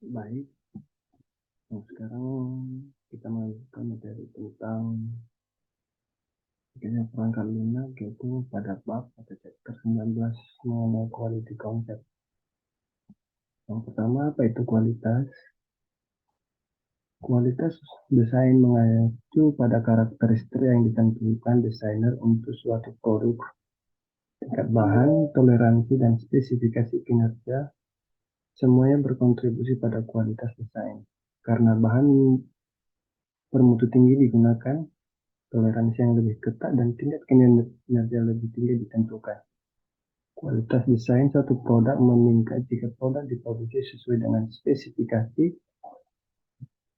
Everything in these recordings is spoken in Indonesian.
Baik, nah sekarang kita melanjutkan materi tentang perangkat lunak, yaitu pada bab atau chapter 19 mengenai quality concept. Yang pertama, apa itu kualitas? Kualitas desain mengacu pada karakteristik yang ditentukan desainer untuk suatu produk. Tingkat bahan, toleransi, dan spesifikasi kinerja semuanya berkontribusi pada kualitas desain. Karena bahan bermutu tinggi digunakan, toleransi yang lebih ketat dan tingkat kinerja lebih tinggi ditentukan. Kualitas desain suatu produk meningkat jika produk diproduksi sesuai dengan spesifikasi.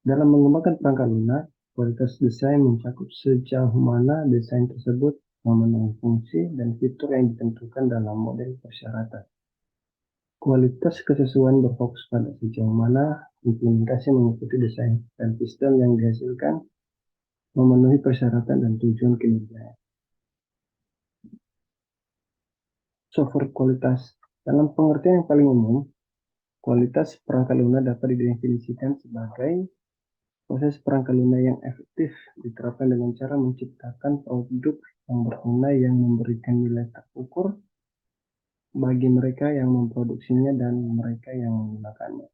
Dalam mengembangkan perangkat lunak, kualitas desain mencakup sejauh mana desain tersebut memenuhi fungsi dan fitur yang ditentukan dalam model persyaratan. Kualitas kesesuaian berfokus pada sejauh mana implementasi mengikuti desain dan sistem yang dihasilkan memenuhi persyaratan dan tujuan kinerja. Software kualitas. Dalam pengertian yang paling umum, kualitas perangkat lunak dapat didefinisikan sebagai proses perangkat lunak yang efektif diterapkan dengan cara menciptakan produk yang berguna yang memberikan nilai terukur bagi mereka yang memproduksinya dan mereka yang menggunakannya.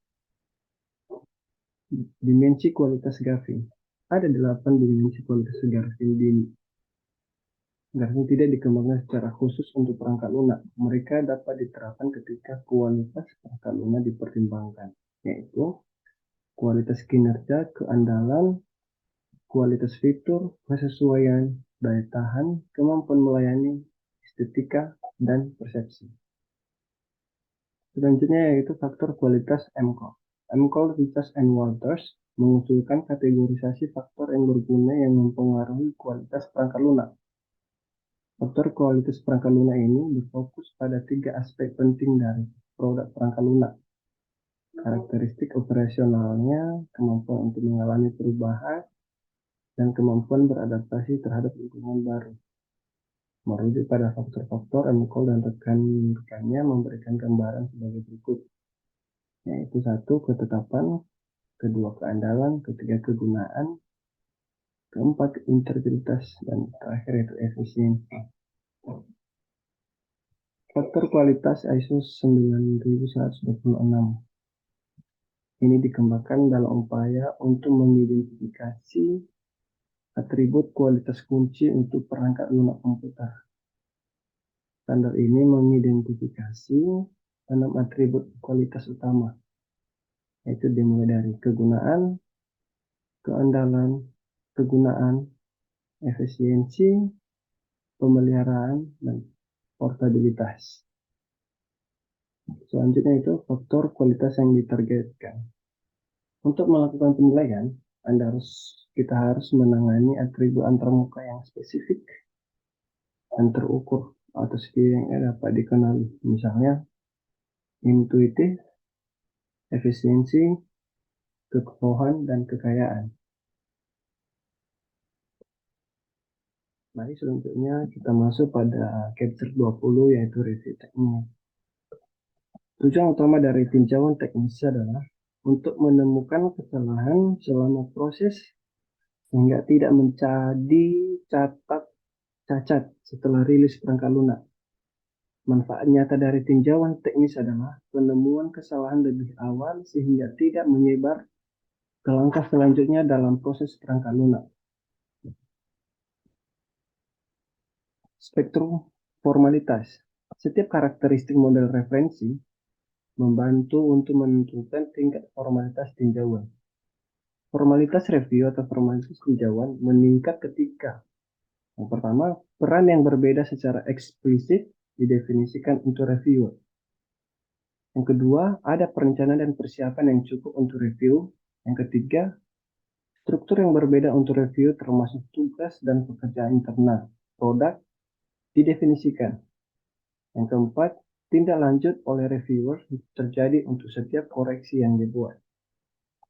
Dimensi kualitas grafik. Ada 8 dimensi kualitas grafik Grafik tidak dikembangkan secara khusus untuk perangkat lunak. Mereka dapat diterapkan ketika kualitas perangkat lunak dipertimbangkan, yaitu kualitas kinerja, keandalan, kualitas fitur, kesesuaian, daya tahan, kemampuan melayani, estetika, dan persepsi. Selanjutnya yaitu faktor kualitas MCOL. MCOL Richards and Walters mengusulkan kategorisasi faktor yang berguna yang mempengaruhi kualitas perangkat lunak. Faktor kualitas perangkat lunak ini berfokus pada 3 aspek penting dari produk perangkat lunak. Karakteristik operasionalnya, kemampuan untuk mengalami perubahan, dan kemampuan beradaptasi terhadap lingkungan baru. Merujuk pada faktor-faktor, MCOL dan rekan-rekannya memberikan gambaran sebagai berikut, yaitu 1. Ketetapan, 2. Keandalan, 3. Kegunaan, 4. Integritas, dan terakhir yaitu efisiensi. Faktor kualitas ISO 9126 ini dikembangkan dalam upaya untuk mengidentifikasi atribut kualitas kunci untuk perangkat lunak komputer. Standar ini mengidentifikasi 6 atribut kualitas utama, yaitu dimulai dari kegunaan, keandalan, kegunaan, efisiensi, pemeliharaan, dan portabilitas. Selanjutnya itu faktor kualitas yang ditargetkan. Untuk melakukan penilaian, kita harus menangani atribut antarmuka yang spesifik dan terukur atau sekiranya dapat dikenali, misalnya intuitif, efisiensi, kekokohan, dan kekayaan. Mari selanjutnya kita masuk pada chapter 20 yaitu review teknis. Tujuan utama dari tinjauan teknis adalah untuk menemukan kesalahan selama proses sehingga tidak menjadi cacat setelah rilis perangkat lunak. Manfaat nyata dari tinjauan teknis adalah penemuan kesalahan lebih awal sehingga tidak menyebar ke langkah selanjutnya dalam proses perangkat lunak. Spektrum formalitas. Setiap karakteristik model referensi membantu untuk menentukan tingkat formalitas tinjauan. Formalitas review atau formalitas tinjauan meningkat ketika yang pertama, peran yang berbeda secara eksplisit didefinisikan untuk reviewer. Yang kedua, ada perencanaan dan persiapan yang cukup untuk review. Yang ketiga, struktur yang berbeda untuk review termasuk tugas dan pekerjaan internal produk didefinisikan. Yang keempat, tindak lanjut oleh reviewer terjadi untuk setiap koreksi yang dibuat.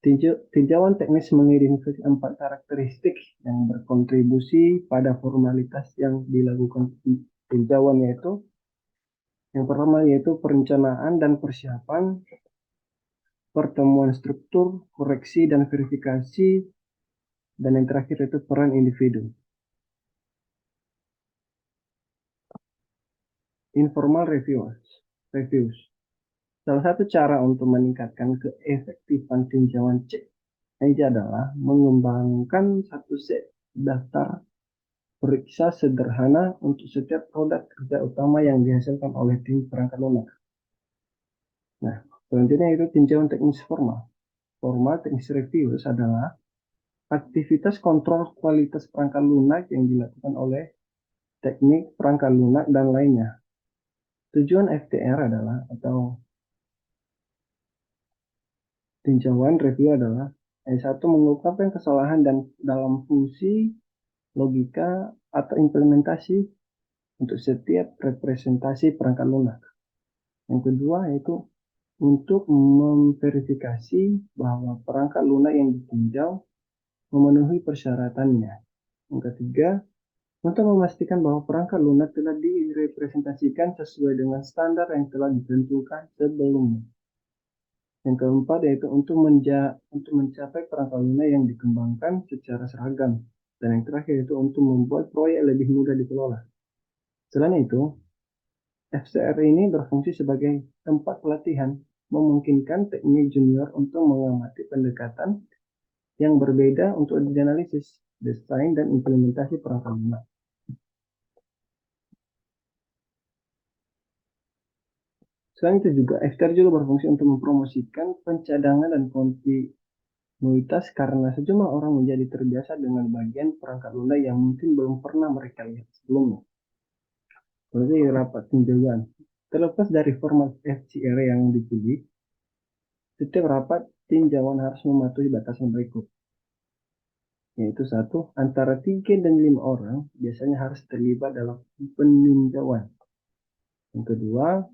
Tinjauan teknis mengidentifikasi 4 karakteristik yang berkontribusi pada formalitas yang dilakukan tinjauan, yaitu yang pertama yaitu perencanaan dan persiapan, pertemuan struktur, koreksi, dan verifikasi, dan yang terakhir itu peran individu. Informal reviews. Salah satu cara untuk meningkatkan keefektifan tinjauan cek meja adalah mengembangkan satu set daftar periksa sederhana untuk setiap produk kerja utama yang dihasilkan oleh tim perangkat lunak. Nah, selanjutnya itu tinjauan teknis formal. Formal teknis reviews adalah aktivitas kontrol kualitas perangkat lunak yang dilakukan oleh teknik perangkat lunak dan lainnya. Tujuan FTR adalah atau tinjauan review adalah satu mengungkapkan kesalahan dan dalam fungsi logika atau implementasi untuk setiap representasi perangkat lunak. Yang kedua yaitu untuk memverifikasi bahwa perangkat lunak yang ditinjau memenuhi persyaratannya. Yang ketiga, untuk memastikan bahwa perangkat lunak telah direpresentasikan sesuai dengan standar yang telah ditentukan sebelumnya. Yang keempat yaitu untuk mencapai perangkat lunak yang dikembangkan secara seragam. Dan yang terakhir itu untuk membuat proyek lebih mudah dikelola. Selain itu, FCR ini berfungsi sebagai tempat pelatihan, memungkinkan teknik junior untuk mengamati pendekatan yang berbeda untuk dianalisis, desain, dan implementasi perangkat lunak. Selain itu juga, FCR juga berfungsi untuk mempromosikan pencadangan dan kontinuitas karena sejumlah orang menjadi terbiasa dengan bagian perangkat lunak yang mungkin belum pernah mereka lihat sebelumnya. Seperti rapat tinjauan. Terlepas dari format FCR yang dipilih, setiap rapat tinjauan harus mematuhi batasan berikut. Yaitu satu, antara 3 dan 5 orang biasanya harus terlibat dalam peninjauan. Yang kedua,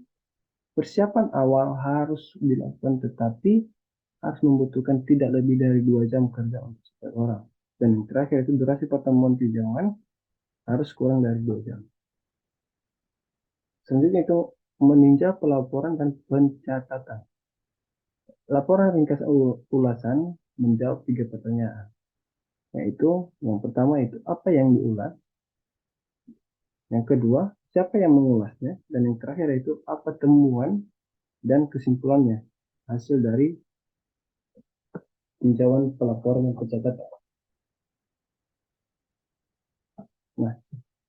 persiapan awal harus dilakukan tetapi harus membutuhkan tidak lebih dari 2 jam kerja untuk setiap orang. Dan yang terakhir itu durasi pertemuan tinjauan harus kurang dari 2 jam. Selanjutnya itu meninjau pelaporan dan pencatatan. Laporan ringkas ulasan menjawab 3 pertanyaan. Yaitu yang pertama itu apa yang diulas, yang kedua siapa yang mengulasnya, dan yang terakhir itu apa temuan dan kesimpulannya hasil dari tinjauan pelaporan dan pencatatan. Nah,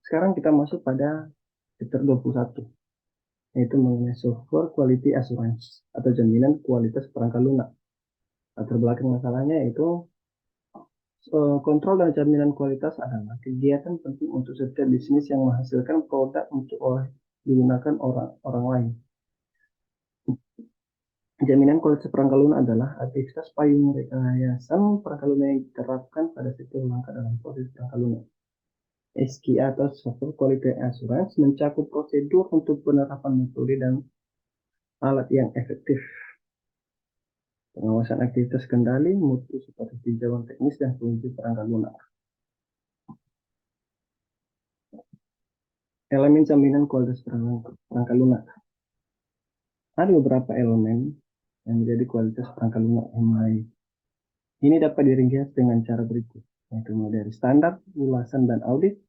sekarang kita masuk pada chapter 21, yaitu mengenai software quality assurance atau jaminan kualitas perangkat lunak. Latar belakang masalahnya yaitu kontrol dan jaminan kualitas adalah kegiatan penting untuk setiap bisnis yang menghasilkan produk untuk digunakan orang lain. Jaminan kualitas perangkat lunak adalah aktivitas payung rekayasa perangkat lunak yang diterapkan pada setiap langkah dalam proses perangkat lunak. SQA atau Software Quality Assurance mencakup prosedur untuk penerapan metode dan alat yang efektif, pengawasan aktivitas kendali, mutu seperti tinjauan teknis dan fungsi perangkat lunak. Elemen jaminan kualitas perangkat lunak. Ada beberapa elemen yang menjadi kualitas perangkat lunak MI. Ini dapat diringkas dengan cara berikut, yaitu mulai dari standar, ulasan dan audit,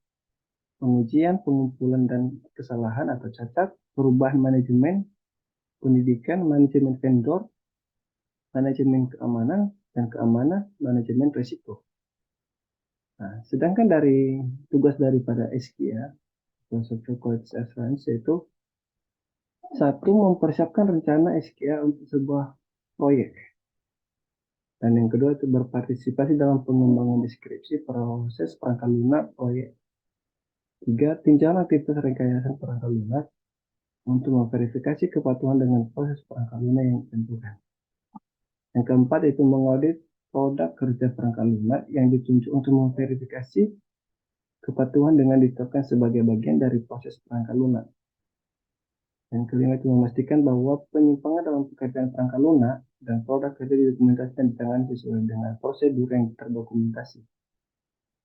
pengujian, pengumpulan dan kesalahan atau cacat, perubahan manajemen, pendidikan, manajemen vendor, manajemen keamanan, dan keamanan, manajemen risiko. Nah, sedangkan dari tugas daripada SQA, Software Quality Assurance, yaitu satu, mempersiapkan rencana SQA untuk sebuah proyek. Dan yang kedua itu berpartisipasi dalam pengembangan deskripsi proses perangkat lunak proyek. Tiga, tinjauan aktivitas rekayasa perangkat lunak untuk memverifikasi kepatuhan dengan proses perangkat lunak yang ditentukan. Yang keempat itu mengaudit produk kerja perangkat lunak yang ditunjuk untuk memverifikasi kepatuhan dengan ditetapkan sebagai bagian dari proses perangkat lunak. Yang kelima itu memastikan bahwa penyimpangan dalam pekerjaan perangkat lunak dan produk kerja didokumentasikan di tangan sesuai dengan prosedur yang terdokumentasi.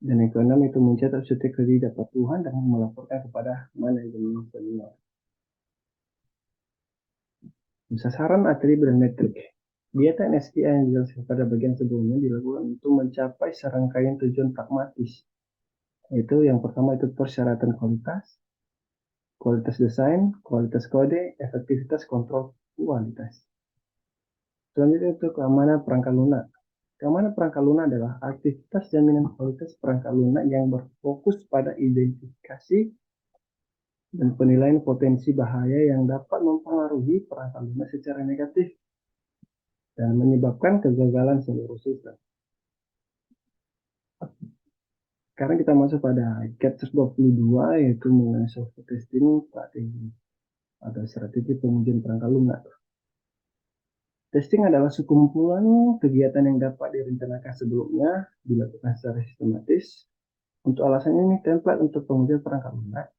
Dan yang keenam itu mencatat setiap ketidakpatuhan dan melaporkan kepada manajemen senior. Sasaran atribut dan metrik. Dieta NSTI yang dijelaskan pada bagian sebelumnya dilakukan untuk mencapai serangkaian tujuan pragmatis. Itu yang pertama itu persyaratan kualitas desain, kualitas kode, efektivitas kontrol kualitas. Selanjutnya itu keamanan perangkat lunak. Keamanan perangkat lunak adalah aktivitas jaminan kualitas perangkat lunak yang berfokus pada identifikasi dan penilaian potensi bahaya yang dapat mempengaruhi perangkat lunak secara negatif dan menyebabkan kegagalan seluruh sistem. Sekarang kita masuk pada chapter 22 yaitu mengenai software testing strategi atau strategi pengujian perangkat lunak. Testing adalah sekumpulan kegiatan yang dapat direncanakan sebelumnya, dilakukan secara sistematis. Untuk alasan ini, template untuk pengujian perangkat lunak,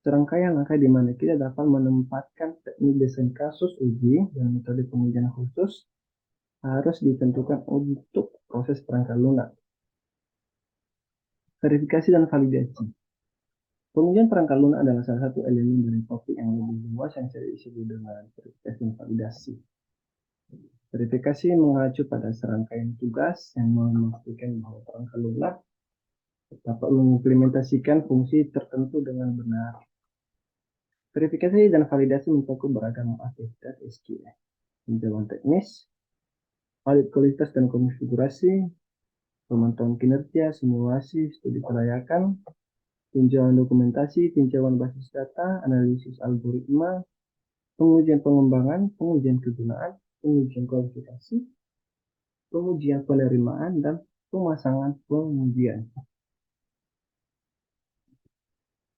serangkaian langkah di mana kita dapat menempatkan teknik desain kasus uji dan metode pengujian khusus harus ditentukan untuk proses perangkat lunak. Verifikasi dan validasi. Pengujian perangkat lunak adalah salah satu elemen dari topik yang lebih luas yang saya disebut dengan verifikasi dan validasi. Verifikasi mengacu pada serangkaian tugas yang memastikan bahwa perangkat lunak dapat mengimplementasikan fungsi tertentu dengan benar. Verifikasi dan validasi mencakup beragam aktivitas SQL, tinjauan teknis, audit kualitas dan konfigurasi, pemantauan kinerja, simulasi, studi kelayakan, tinjauan dokumentasi, tinjauan basis data, analisis algoritma, pengujian pengembangan, pengujian kegunaan, pengujian kualifikasi, pengujian penerimaan, dan pemasangan pengujian.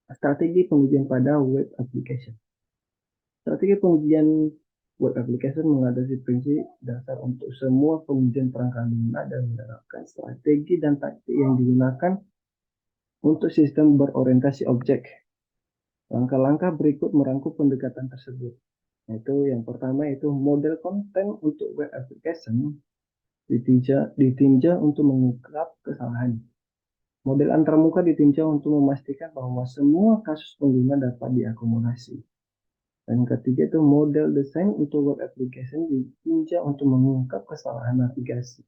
Strategi pengujian pada web application. Strategi pengujian web application mengadopsi prinsip dasar untuk semua pengujian perangkat lunak dan menerapkan strategi dan taktik yang digunakan untuk sistem berorientasi objek. Langkah-langkah berikut merangkum pendekatan tersebut. Yaitu yang pertama itu model konten untuk web application ditinjau untuk mengungkap kesalahan. Model antarmuka ditinjau untuk memastikan bahwa semua kasus pengguna dapat diakomodasi. Dan ketiga itu model desain untuk web application ditinjau untuk mengungkap kesalahan navigasi.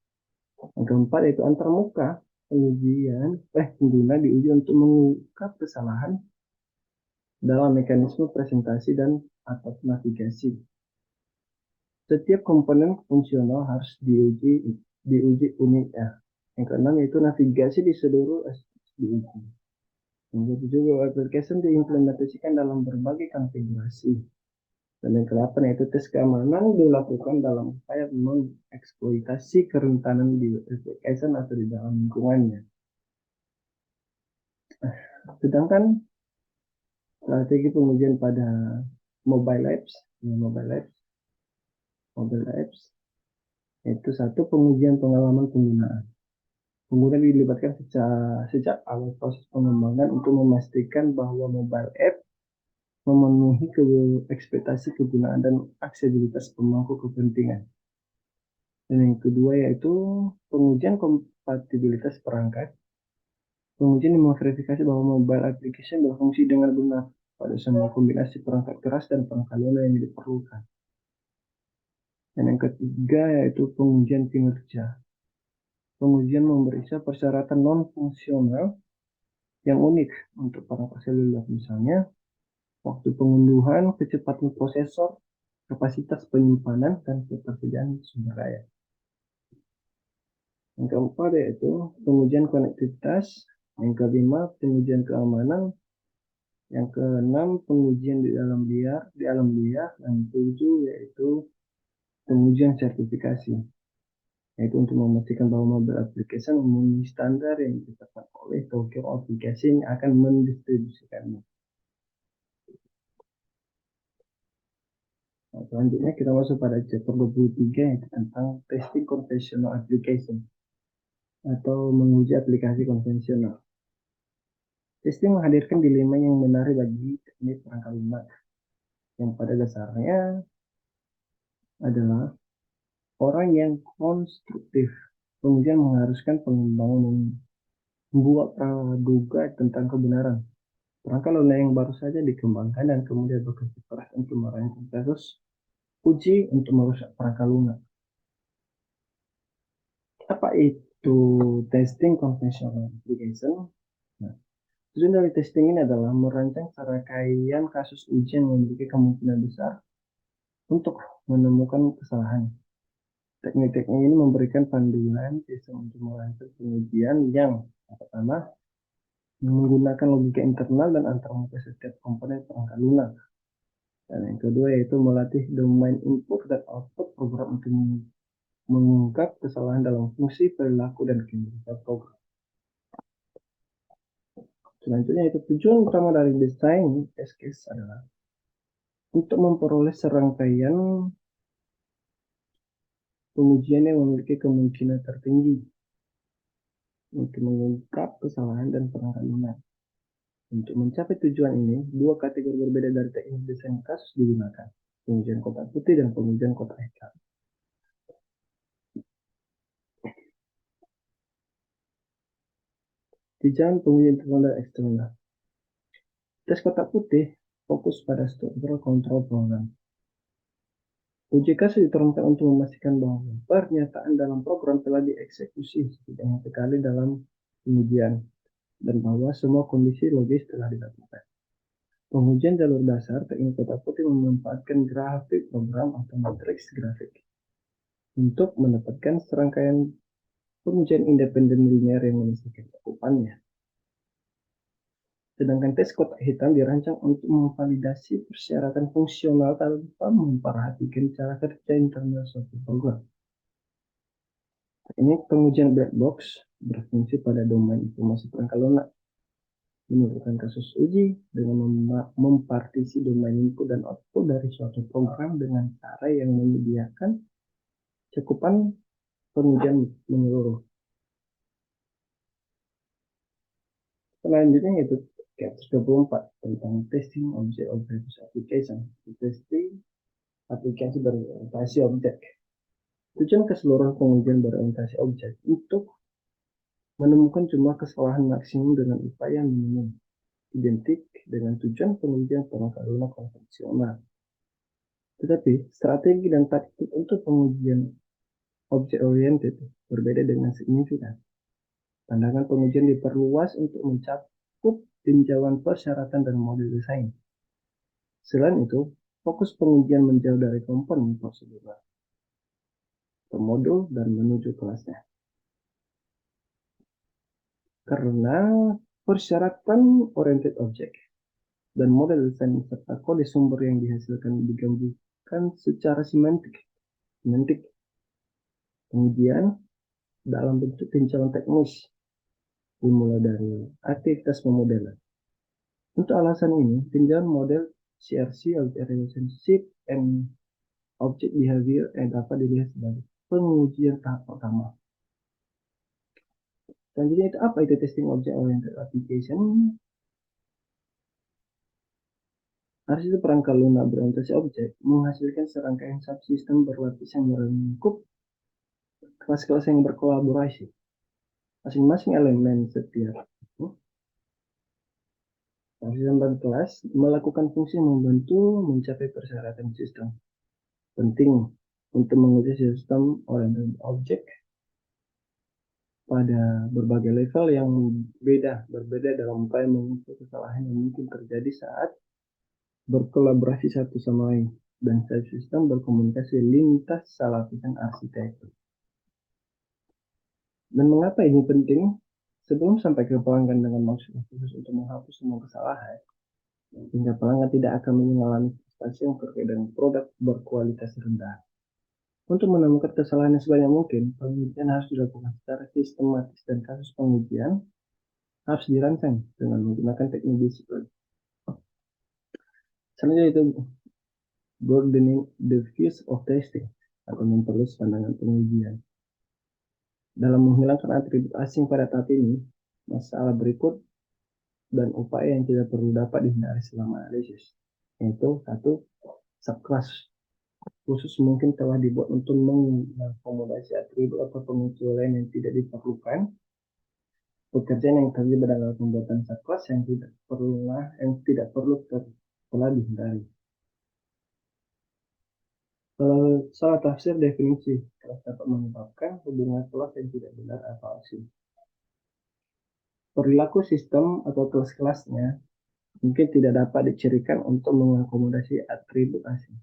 Yang keempat itu antarmuka pengguna diuji untuk mengungkap kesalahan dalam mekanisme presentasi dan atau navigasi. Setiap komponen fungsional harus diuji uniknya. Yang keenam yaitu navigasi di seluruh diuji. Yang ketujuh, application diimplementasikan dalam berbagai konfigurasi. Dan yang ke-8 yaitu tes keamanan dilakukan dalam upaya mengeksploitasi kerentanan di application atau di dalam lingkungannya. Sedangkan strategi pengujian pada mobile apps yaitu satu pengujian pengalaman penggunaan. Pengguna dilibatkan sejak awal proses pengembangan untuk memastikan bahwa mobile app memenuhi ekspektasi kegunaan dan aksesibilitas pemangku kepentingan. Dan yang kedua yaitu pengujian kompatibilitas perangkat. Pengujian memverifikasi bahwa mobile application berfungsi dengan benar pada semua kombinasi perangkat keras dan perangkat lunak yang diperlukan. Dan yang ketiga yaitu pengujian kinerja. Pengujian memeriksa persyaratan non-fungsional yang unik untuk perangkat seluler, misalnya waktu pengunduhan, kecepatan prosesor, kapasitas penyimpanan, dan ketersediaan sumber daya. Yang keempat yaitu pengujian konektivitas. Yang kelima pengujian keamanan. Yang keenam pengujian di alam liar. Dan ketujuh yaitu pengujian sertifikasi. Yaitu untuk memastikan bahwa mobile application memenuhi standar yang ditetapkan oleh Tokyo Application yang akan mendistribusikannya. Nah, selanjutnya kita masuk pada chapter 23 yaitu tentang testing conventional application atau menguji aplikasi konvensional. Testing menghadirkan dilema yang menarik bagi teknik perangkat lunak yang pada dasarnya adalah orang yang konstruktif. Kemudian mengharuskan pengembang membuat praduga tentang kebenaran perangkat lunak yang baru saja dikembangkan dan kemudian bekerja keras untuk merancang kasus uji untuk merusak perangkat lunak. Apa itu testing conventional application? Nah, tujuan dari testing ini adalah merancang serangkaian kasus ujian yang memiliki kemungkinan besar untuk menemukan kesalahan. Teknik-teknik ini memberikan panduan sistem untuk merancang pengujian yang pertama menggunakan logika internal dan antarmuka setiap komponen perangkat lunak. Dan yang kedua yaitu melatih domain input dan output program untuk mengungkap kesalahan dalam fungsi, perilaku, dan kinerja program. Selanjutnya itu tujuan utama dari desain test case adalah untuk memperoleh serangkaian pengujian yang memiliki kemungkinan tertinggi untuk mengungkap kesalahan dan perangkat lunak. Untuk mencapai tujuan ini, dua kategori berbeda dari teknik desain kasus digunakan, pengujian kotak putih dan pengujian kotak hitam. Tujuan pengujian internal dan eksternal. Tes kotak putih fokus pada struktural control program. Uji kasus diturunkan untuk memastikan bahwa pernyataan dalam program telah dieksekusi setidaknya sekali dalam pengujian dan bahwa semua kondisi logis telah dilakukan. Pengujian jalur dasar teknik kotak putih memanfaatkan grafik program atau matriks grafik untuk mendapatkan serangkaian pengujian independen linear yang menyelesaikan cakupannya. Sedangkan tes kotak hitam dirancang untuk memvalidasi persyaratan fungsional tanpa memperhatikan cara kerja internal suatu program. Ini pengujian black box berfungsi pada domain informasi perangkat lunak, menentukan kasus uji dengan mempartisi domain input dan output dari suatu program dengan cara yang menyediakan cakupan pengujian menyeluruh. Selanjutnya yaitu K124 tentang testing object application, testing aplikasi berorientasi objek. Tujuan keseluruhan pengujian berorientasi objek untuk menemukan jumlah kesalahan maksimum dengan upaya minimum, identik dengan tujuan pengujian perangkat lunak konvensional. Tetapi strategi dan taktik untuk pengujian object oriented berbeda dengan signifikan. Pandangan pengujian diperluas untuk mencakup tinjauan persyaratan dan model desain. Selain itu, fokus pengujian menjauh dari komponen prosedural ke modul dan menuju kelasnya. Karena persyaratan oriented object dan model desain serta kode sumber yang dihasilkan digabungkan secara semantik. Pengujian dalam bentuk tinjauan teknis dimulai dari aktivitas pemodelan. Untuk alasan ini, tinjauan model CRC, Object Relationship and Object Behavior dapat dilihat sebagai pengujian tahap pertama. Selanjutnya itu apa itu testing object oriented application? Harus itu perangkat lunak berorientasi objek menghasilkan serangkaian subsistem berlapis yang melingkup kelas-kelas yang berkolaborasi. Masing-masing elemen setiap subsistem dan kelas melakukan fungsi membantu mencapai persyaratan sistem. Penting untuk menguji sistem oriented object pada berbagai level yang berbeda dalam upaya mengukur kesalahan yang mungkin terjadi saat berkolaborasi satu sama lain dan sistem berkomunikasi lintas lapisan arsitektur. Dan mengapa ini penting? Sebelum sampai ke pelanggan dengan maksud khusus untuk menghapus semua kesalahan, sehingga pelanggan tidak akan mengalami frustasi yang terkait dengan produk berkualitas rendah. Untuk menemukan kesalahan yang sebanyak mungkin, pengujian harus dilakukan secara sistematis dan kasus pengujian harus dirancang dengan menggunakan teknik disiplin. Selanjutnya itu broadening the views of testing atau memperluas pandangan pengujian. Dalam menghilangkan atribut asing pada tahap ini, masalah berikut dan upaya yang tidak perlu dapat dihindari selama analisis, yaitu satu, subclass khusus mungkin telah dibuat untuk mengakomodasi atribut atau pemunculan yang tidak diperlukan. Pekerjaan yang terlibat dalam pembuatan subclass yang tidak perlu telah dihindari. Salah tafsir definisi kelas dapat menyebabkan hubungan kelas yang tidak benar atau asing. Perilaku sistem atau kelas-kelasnya mungkin tidak dapat dicirikan untuk mengakomodasi atribut asing.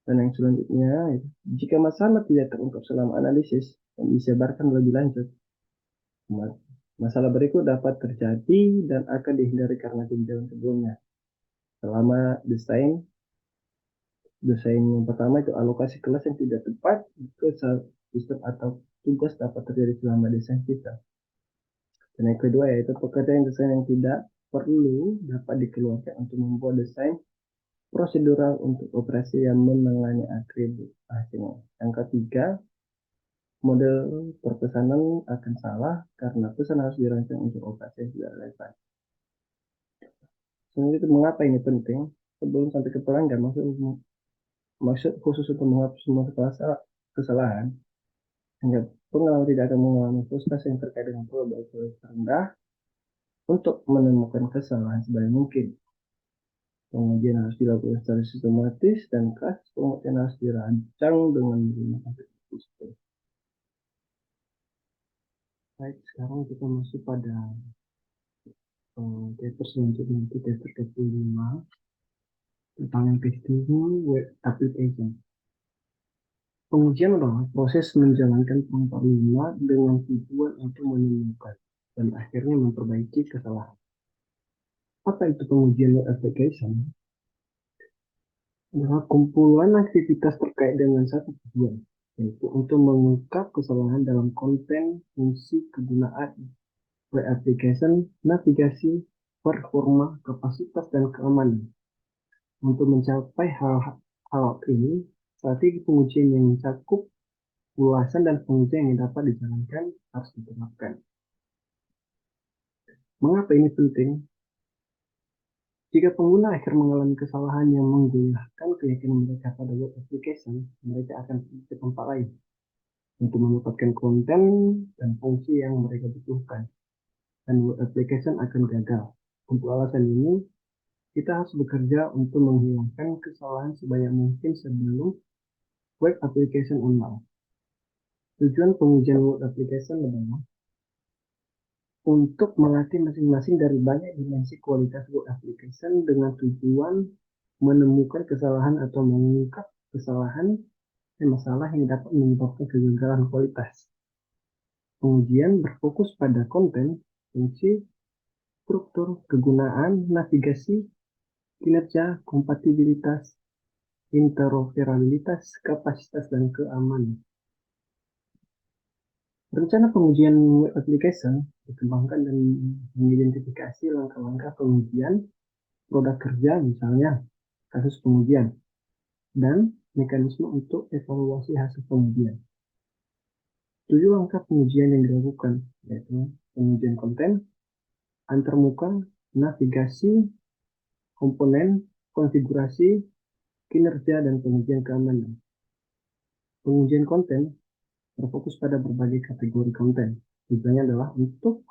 Dan yang selanjutnya, jika masalah tidak terungkap selama analisis dan disebarkan lebih lanjut, masalah berikut dapat terjadi dan akan dihindari karena tinjauan sebelumnya. Selama desain yang pertama itu alokasi kelas yang tidak tepat ke sistem atau tugas dapat terjadi selama desain sistem. Dan yang kedua yaitu pekerjaan desain yang tidak perlu dapat dikeluarkan untuk membuat desain prosedural untuk operasi yang menangani atribut asing. Yang ketiga, model perpesanan akan salah karena pesan harus dirancang untuk operasi yang tidak relevan. Sebenarnya itu mengapa ini penting? Sebelum sampai ke pelanggan, maksud khusus untuk menghapus semua kesalahan, sehingga pengalaman tidak akan mengalami frustasi yang terkait dengan probabilitas rendah untuk menemukan kesalahan sebanyak mungkin. Pengujian harus dilakukan secara sistematis dan kasus pengujian harus dirancang dengan menggunakan sistem. Baik, sekarang kita masuk pada paper selanjutnya, itu paper 25 tentang yang kedua, web application. Pengujian adalah proses menjalankan perangkat lunak dengan tujuan untuk menemukan dan akhirnya memperbaiki kesalahan. Apa itu pengujian web application? Adalah kumpulan aktivitas terkait dengan satu tujuan, yaitu untuk mengungkap kesalahan dalam konten, fungsi, kegunaan, web application, navigasi, performa, kapasitas, dan keamanan. Untuk mencapai hal ini, strategi pengujian yang mencakup ulasan dan pengujian yang dapat dijalankan harus diterapkan. Mengapa ini penting? Jika pengguna akhir mengalami kesalahan yang menggoyahkan keyakinan mereka pada web application, mereka akan pergi ke tempat lain untuk mendapatkan konten dan fungsi yang mereka butuhkan. Dan web application akan gagal. Untuk alasan ini, kita harus bekerja untuk menghilangkan kesalahan sebanyak mungkin sebelum web application online. Tujuan pengujian web application adalah untuk melatih masing-masing dari banyak dimensi kualitas web application dengan tujuan menemukan kesalahan atau mengungkap kesalahan dan masalah yang dapat menyebabkan kegagalan kualitas. Pengujian berfokus pada konten, fungsi, struktur, kegunaan, navigasi, kinerja, kompatibilitas, interoperabilitas, kapasitas, dan keamanan. Rencana pengujian web application dikembangkan dan mengidentifikasi langkah-langkah pengujian produk kerja, misalnya kasus pengujian, dan mekanisme untuk evaluasi hasil pengujian. 7 langkah pengujian yang dilakukan, yaitu pengujian konten, antarmuka, navigasi, komponen, konfigurasi, kinerja, dan pengujian keamanan. Pengujian konten berfokus pada berbagai kategori konten. Tujuannya adalah untuk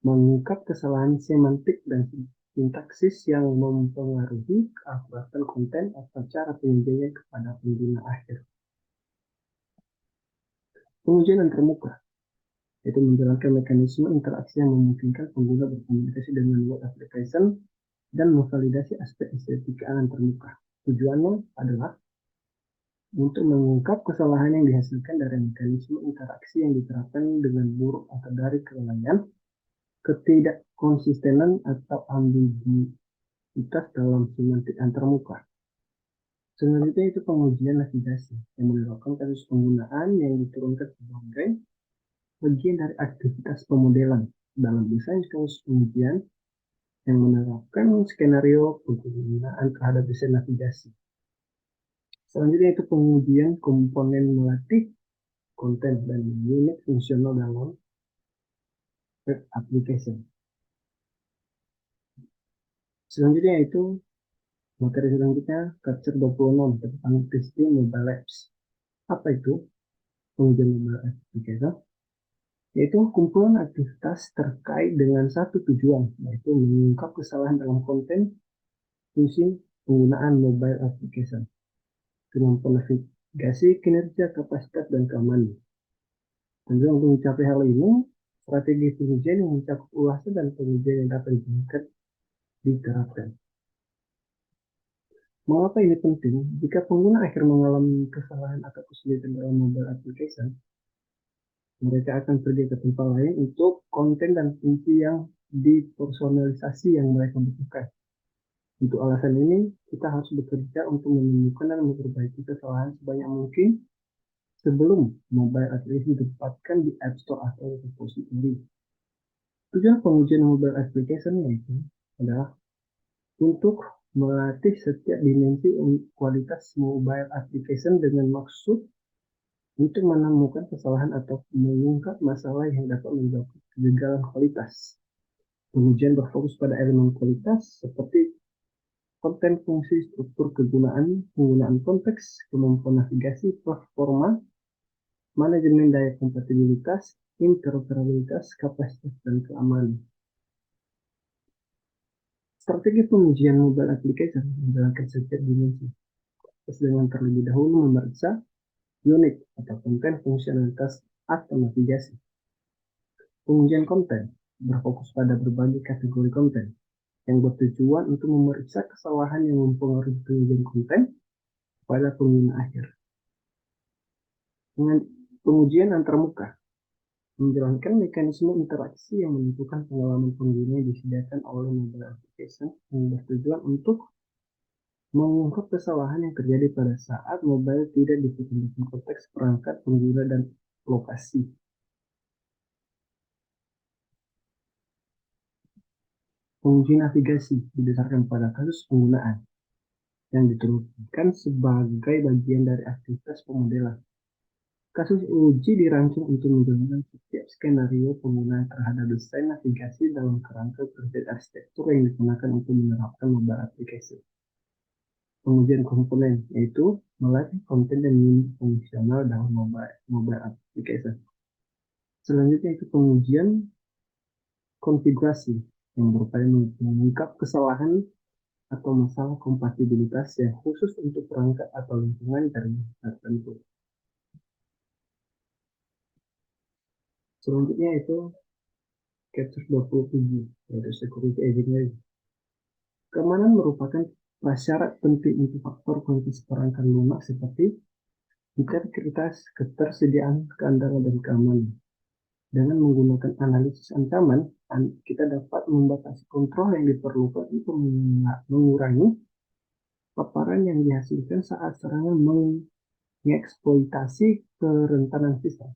mengungkap kesalahan semantik dan sintaksis yang mempengaruhi keakuratan konten atau cara penyampaian kepada pengguna akhir. Pengujian antarmuka yaitu menjalankan mekanisme interaksi yang memungkinkan pengguna berkomunikasi dengan web application dan memvalidasi aspek estetika antarmuka. Tujuannya adalah untuk mengungkap kesalahan yang dihasilkan dari mekanisme interaksi yang diterapkan dengan buruk atau dari kelalaian, ketidakkonsistenan atau ambiguitas dalam semantik antarmuka. Selanjutnya itu pengujian navigasi yang menerapkan kasus penggunaan yang diturunkan sebagai bagian dari aktivitas pemodelan dalam desain kasus pengujian yang menerapkan skenario penggunaan terhadap desain navigasi. Selanjutnya itu pengujian komponen melatih konten dan unit fungsional dalam web application. Selanjutnya itu materi selanjutnya Capture 26 tentang testing mobile apps. Apa itu pengujian mobile application? Yaitu kumpulan aktivitas terkait dengan satu tujuan, yaitu mengungkap kesalahan dalam konten, fungsi, penggunaan mobile application. kemampuan navigasi, kinerja, kapasitas, dan keamanan. Tentu untuk mencapai hal ini, strategi pengujian yang mencakup ulasan dan pengujian yang dapat dijalankan diterapkan. Mengapa ini penting? Jika pengguna akhir mengalami kesalahan atau kesulitan dalam mobile application, mereka akan pergi ke tempat lain untuk konten dan fungsi yang dipersonalisasi yang mereka butuhkan. Untuk alasan ini, kita harus bekerja untuk menemukan dan memperbaiki kesalahan sebanyak mungkin sebelum mobile application ditempatkan di App Store atau repository. Tujuan pengujian mobile application yaitu adalah untuk melatih setiap dimensi kualitas mobile application dengan maksud untuk menemukan kesalahan atau mengungkap masalah yang dapat menyebabkan kegagalan kualitas. Pengujian berfokus pada elemen kualitas seperti konten, fungsi, struktur kegunaan, penggunaan konteks, kemampuan navigasi, performa, manajemen daya kompatibilitas, interoperabilitas, kapasitas, dan keamanan. Strategi pengujian mobile application menjalankan setiap dimensi. Dengan terlebih dahulu memeriksa unit atau konten, fungsionalitas, atau navigasi. Pengujian konten berfokus pada berbagai kategori konten yang bertujuan untuk memeriksa kesalahan yang mempengaruhi pengujian konten pada pengguna akhir. Dengan pengujian antarmuka menjalankan mekanisme interaksi yang menentukan pengalaman pengguna yang disediakan oleh mobile application yang bertujuan untuk mengungkap kesalahan yang terjadi pada saat mobile tidak diperkenalkan konteks perangkat pengguna dan lokasi. Penguji navigasi didasarkan pada kasus penggunaan yang diteruskan sebagai bagian dari aktivitas pemodelan. Kasus uji dirancang untuk menjalankan setiap skenario penggunaan terhadap desain navigasi dalam kerangka konsep arsitektur yang digunakan untuk menerapkan mobile application. Pengujian komponen yaitu melatih konten dan unit fungsional dalam mobile application. Selanjutnya itu pengujian konfigurasi yang berupaya mengungkap kesalahan atau masalah kompatibilitas yang khusus untuk perangkat atau lingkungan tertentu. Selanjutnya itu Capture 27, yaitu Security Engineering. Keamanan merupakan prasyarat penting untuk faktor kualitas perangkat lunak seperti integritas, ketersediaan, keandalan, dan keamanan. Dengan menggunakan analisis ancaman, kita dapat membatasi kontrol yang diperlukan untuk mengurangi paparan yang dihasilkan saat serangan mengeksploitasi kerentanan sistem.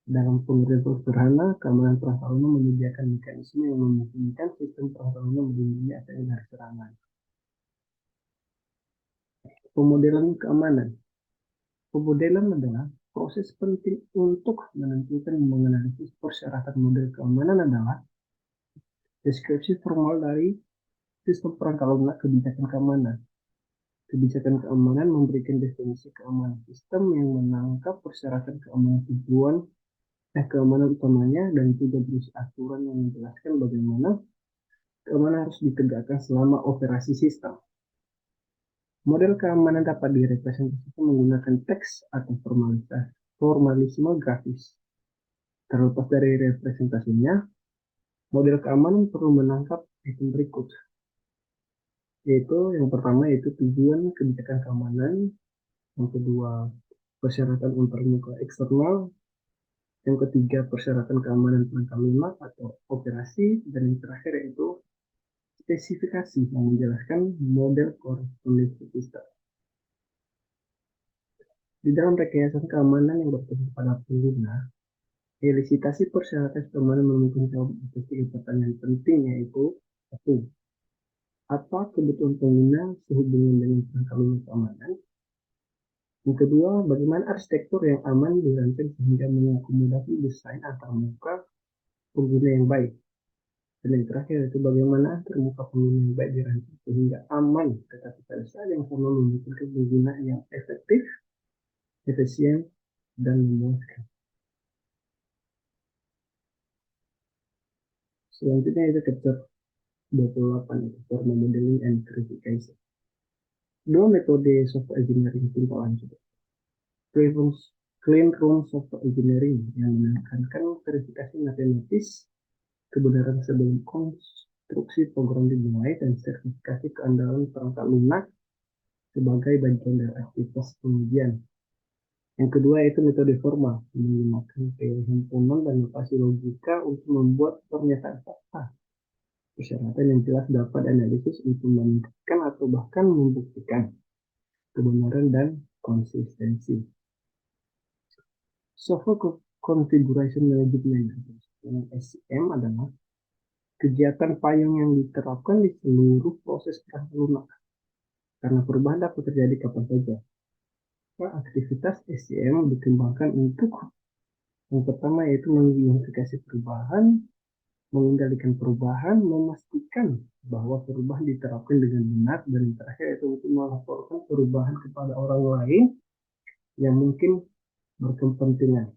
Dalam pengertian sederhana, keamanan perangkat lunak menyediakan mekanisme yang memungkinkan sistem perangkat lunak melindungi asalnya dari serangan. Pemodelan keamanan. Pemodelan adalah proses penting untuk menentukan menganalisis persyaratan model keamanan adalah deskripsi formal dari sistem perangkat lunak kebijakan keamanan. Kebijakan keamanan memberikan definisi keamanan sistem yang menangkap persyaratan keamanan tujuan keamanan utamanya dan juga berisi aturan yang menjelaskan bagaimana keamanan harus ditegakkan selama operasi sistem. Model keamanan dapat direpresentasikan menggunakan teks atau formalisme grafis. Terlepas dari representasinya, model keamanan perlu menangkap item berikut, yaitu yang pertama yaitu tujuan kebijakan keamanan, yang kedua persyaratan antarmuka eksternal, yang ketiga persyaratan keamanan perangkat lunak atau operasi, dan yang terakhir yaitu spesifikasi yang menjelaskan model correspondence system. Di dalam rekayasa keamanan yang berfokus pada pengguna, elisitasi persyaratan keamanan menemukan jawaban atas tiga pertanyaan penting, yaitu satu, apa kebutuhan pengguna sehubungan dengan perangkat lunak keamanan? Yang kedua, bagaimana arsitektur yang aman dirancang sehingga mengakomodasi desain antarmuka pengguna yang baik? Dan yang terakhir itu bagaimana antarmuka pengguna yang baik dirancang sehingga aman, tetapi pada saat yang sama membutuhkan pengguna yang efektif, efisien, dan memuaskan. Selanjutnya itu chapter 28, itu formal modeling and verification. Dua metode software engineering tingkat lanjut. Clean room software engineering yang menekankan verifikasi matematis, kebenaran sebelum konstruksi program dimulai, dan sertifikasi keandalan perangkat lunak sebagai bagian dari aktivitas pengujian. Yang kedua itu metode formal, menggunakan teori himpunan dan notasi logika untuk membuat pernyataan fakta. Persyaratan yang jelas dapat analisis untuk menentukan atau bahkan membuktikan kebenaran dan konsistensi. Software Configuration Management (SCM) adalah kegiatan payung yang diterapkan di seluruh proses perangkat lunak, karena perubahan dapat terjadi kapan saja. Aktivitas SCM dikembangkan untuk yang pertama yaitu mengidentifikasi perubahan, mengendalikan perubahan, memastikan bahwa perubahan diterapkan dengan benar, dan yang terakhir yaitu untuk melaporkan perubahan kepada orang lain yang mungkin berkepentingan.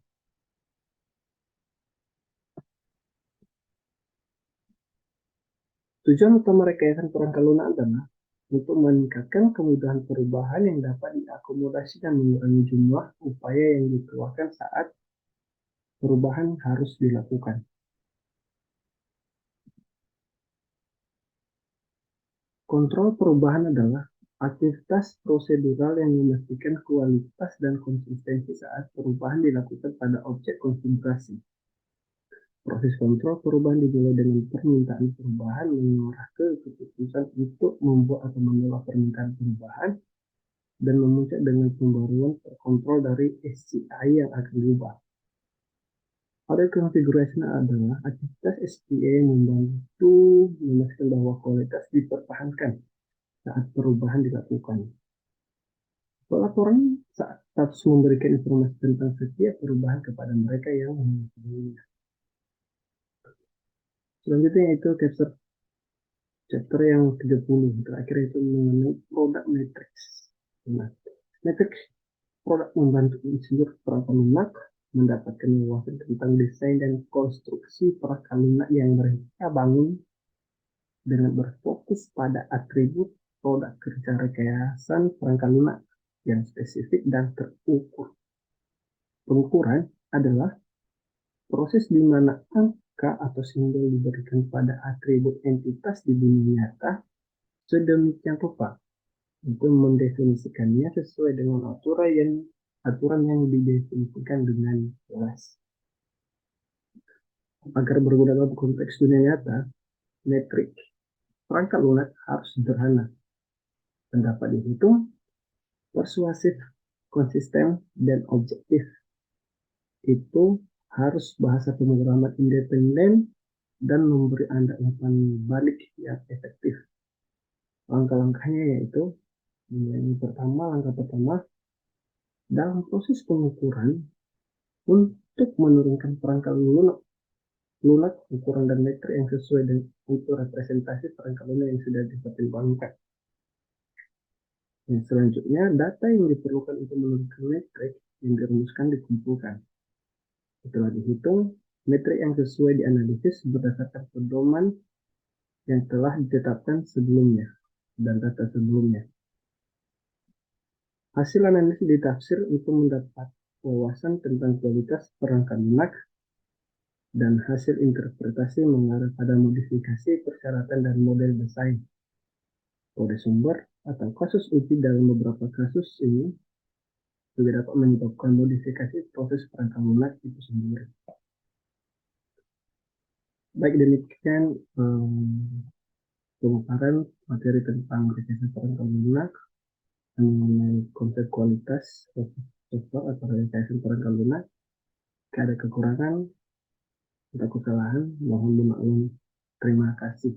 Tujuan utama rekayasa perangkat lunak adalah untuk meningkatkan kemudahan perubahan yang dapat diakomodasi dan mengurangi jumlah upaya yang dikeluarkan saat perubahan harus dilakukan. Kontrol perubahan adalah aktivitas prosedural yang memastikan kualitas dan konsistensi saat perubahan dilakukan pada objek konfigurasi. Proses kontrol perubahan dimulai dengan permintaan perubahan mengarah ke keputusan untuk membuat atau menolak permintaan perubahan, dan memuncak dengan pembaruan terkontrol dari SCI yang akan diubah. Pada configuration adalah aktivitas SCI yang membantu memastikan bahwa kualitas dipertahankan saat perubahan dilakukan. Pelaporan saat harus memberikan informasi tentang setiap perubahan kepada mereka yang mengetahuinya. Selanjutnya itu chapter yang 30, terakhir itu mengenai product matrix. Nah, matrix produk membantu insinyur perangkat lunak mendapatkan wawasan tentang desain dan konstruksi perangkat lunak yang mereka bangun dengan berfokus pada atribut produk kerja rekayasa perangkat lunak yang spesifik dan terukur. Pengukuran adalah proses di mana angka atau simbol diberikan pada atribut entitas di dunia nyata sedemikian rupa untuk mendefinisikannya sesuai dengan aturan yang didefinisikan dengan jelas. Agar berguna dalam konteks dunia nyata, metrik perangkat lunak harus sederhana dan dapat dihitung, persuasif, konsisten, dan objektif. Itu harus bahasa pemrograman independen dan memberi Anda umpan balik yang efektif. Langkah-langkahnya yaitu, langkah pertama, dalam proses pengukuran, untuk menurunkan perangkat lunak, ukuran dan metrik yang sesuai dengan untuk representasi perangkat lunak yang sudah dipertimbangkan. Dan selanjutnya, data yang diperlukan untuk menurunkan metrik yang dirumuskan dikumpulkan. Setelah dihitung, metrik yang sesuai dianalisis berdasarkan pedoman yang telah ditetapkan sebelumnya dan data sebelumnya. Hasil analisis ditafsir untuk mendapat wawasan tentang kualitas perangkat lunak, dan hasil interpretasi mengarah pada modifikasi persyaratan dan model desain. Kode sumber atau kasus uji dalam beberapa kasus ini juga dapat menyebabkan modifikasi proses perangkat lunak itu sendiri. Baik, demikian pemaparan materi tentang rekayasa perangkat lunak mengenai konsep kualitas software atau rekayasa perangkat lunak. Jika ada kekurangan atau kesalahan, mohon dimaklumi. Terima kasih.